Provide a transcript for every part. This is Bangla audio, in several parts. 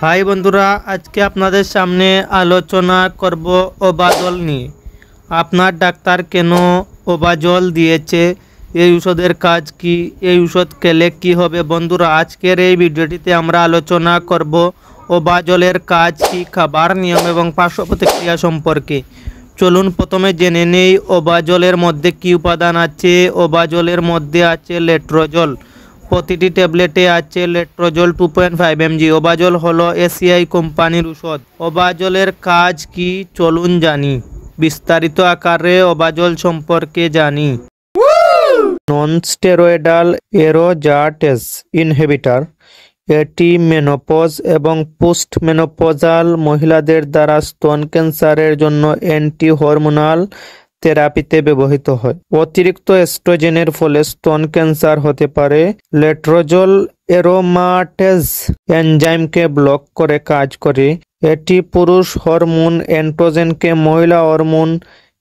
হাই বন্ধুরা, আজকে আপনাদের সামনে আলোচনা করব ওবাজল নিয়ে। আপনার ডাক্তার কেন ওবাজল দিয়েছে, এই ওষুধের কাজ কি, এই ওষুধ খেলে কি হবে। বন্ধুরা, আজকের এই ভিডিওটিতে আমরা আলোচনা করব ওবাজলের কাজ কি, খাবার নিয়ম এবং পার্শ্ব প্রতিক্রিয়া সম্পর্কে। চলুন প্রথমে জেনে নেই ওবাজলের মধ্যে কি উপাদান আছে। ওবাজলের মধ্যে আছে লেট্রোজল। প্রতিটি ট্যাবলেটে আছে লেট্রোজল 2.5 mg। ওবাজল হলো এসিআই কোম্পানির ওষুধ। ওবাজলের কাজ কি চলুন জানি। বিস্তারিত আকারে ওবাজল সম্পর্কে জানি। Non steroidal aromatase inhibitor. এটি মেনোপজ এবং পোস্ট মেনোপজাল মহিলাদের দ্বারা স্তন ক্যান্সারের জন্য অ্যান্টি হরমোনাল থেরাপিতে ব্যবহৃত হয়। অতিরিক্ত এস্ট্রোজেনের ফলে স্তন ক্যান্সার হতে পারে। লেট্রোজল অ্যারোমাটেজ এনজাইমকে ব্লক করে কাজ করে। এটি পুরুষ হরমোন অ্যান্ড্রোজেনকে মহিলা হরমোন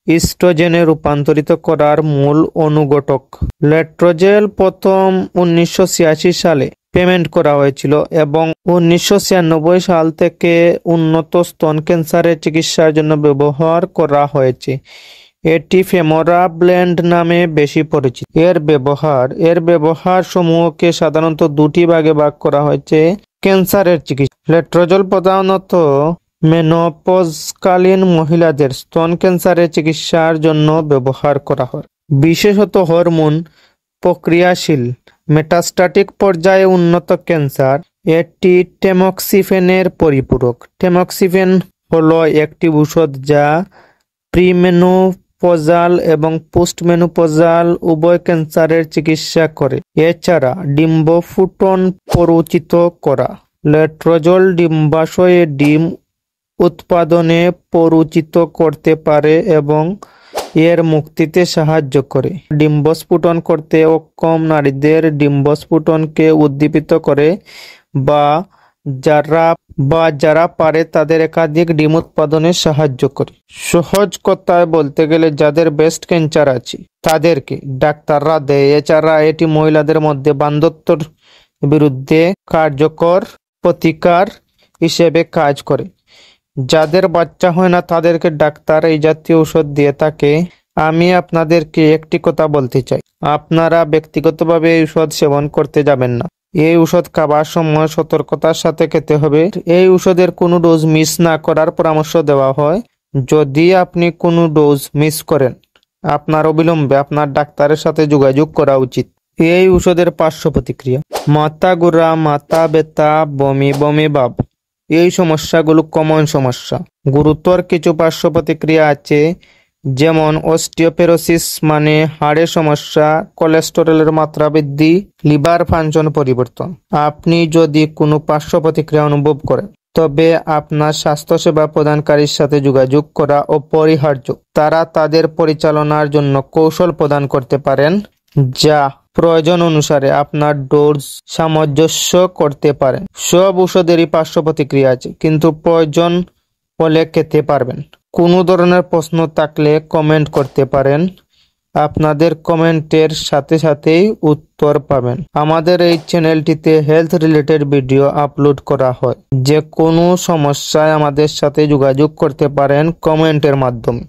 ইস্ট্রোজেনে রূপান্তরিত করার মূল অনুঘটক। লেট্রোজেল প্রথম 1986 সালে পেটেন্ট করা হয়েছিল এবং 1996 সাল থেকে উন্নত স্তন ক্যান্সারের চিকিৎসার জন্য ব্যবহার করা হয়েছে। এটি ফেমোরা ব্লেন্ড নামে বেশি পরিচিত। এর ব্যবহার সমূহকে সাধারণত দুটি ভাগে ভাগ করা হয়েছে। ক্যান্সারের চিকিৎসা। লেট্রোজল প্রধানত মেনোপজকালীন মহিলাদের স্তন ক্যান্সারের চিকিৎসার জন্য ব্যবহার করা হয়। বিশেষত হরমোন প্রক্রিয়াশীল মেটাস্ট্যাটিক পর্যায়ে উন্নত ক্যান্সার। এটি টেমোক্সিফেনের পরিপূরক। টেমোক্সিফেন হলো একটি ঔষধ যা প্রিমেনোপজাল এবং পোস্টমেনোপজাল উভয় ক্যান্সারের চিকিৎসা করে। এছাড়া ডিম্বফুটন প্ররোচিত করা। লেট্রোজল ডিম্বাশয়ে ডিম উৎপাদনে প্ররোচিত করতে পারে এবং এর মুক্তিতে সাহায্য করে। ডিম্বস্ফুটন করতে অক্ষম নারীদের ডিম্বস্ফুটনকে উদ্দীপিত করে বা যারা পারে তাদের একাধিক ডিম উৎপাদনে সাহায্য করে। সহজ কথায় বলতে গেলে যাদের ব্রেস্ট ক্যান্সার আছে তাদেরকে ডাক্তাররা দেয়। এছাড়া এটি মহিলাদের মধ্যে বার্ধক্যের বিরুদ্ধে কার্যকর প্রতিকার হিসেবে কাজ করে। যাদের বাচ্চা হয় না তাদেরকে ডাক্তার এই জাতীয় ঔষধ দিয়ে থাকে। আমি আপনাদেরকে একটি কথা বলতে চাই, আপনারা ব্যক্তিগতভাবে এই ঔষধ সেবন করতে যাবেন না। এই ঔষধ খাবার সময় সতর্কতার সাথে খেতে হবে। এই ঔষধের কোনো ডোজ মিস না করার পরামর্শ দেওয়া হয়। যদি আপনি কোনো ডোজ মিস করেন, আপনার অবিলম্বে আপনার ডাক্তারের সাথে যোগাযোগ করা উচিত। এই ঔষধের পার্শ্ব প্রতিক্রিয়া। মাথা ঘোরা, মাথা ব্যথা, বমি বমি ভাব, এই সমস্যাগুলো কমন সমস্যা। গুরুতর কিছু পার্শ্ব প্রতিক্রিয়া আছে, যেমন অস্টিওপোরোসিস মানে হাড়ের সমস্যা, কোলেস্টেরলের মাত্রা বৃদ্ধি, লিভার ফাংশন পরিবর্তন। আপনি যদি কোনো পার্শ্ব প্রতিক্রিয়া অনুভব করেন তবে আপনার স্বাস্থ্যসেবা প্রদানকারীর সাথে যোগাযোগ করা অপরিহার্য। তারা তাদের পরিচালনার জন্য কৌশল প্রদান করতে পারেন যা প্রয়োজন অনুসারে আপনার ডোজ সামঞ্জস্য করতে পারেন। সব ঔষধেরই পার্শ্ব প্রতিক্রিয়া আছে, কিন্তু প্রয়োজন হলে খেতে পারবেন। কোনো ধরনের প্রশ্ন থাকলে কমেন্ট করতে পারেন। আপনাদের কমেন্টের সাথে সাথেই উত্তর পাবেন। আমাদের এই চ্যানেলটিতে হেলথ রিলেটেড ভিডিও আপলোড করা হয়। যে কোনো সমস্যায় আমাদের সাথে যোগাযোগ করতে পারেন কমেন্টের মাধ্যমে।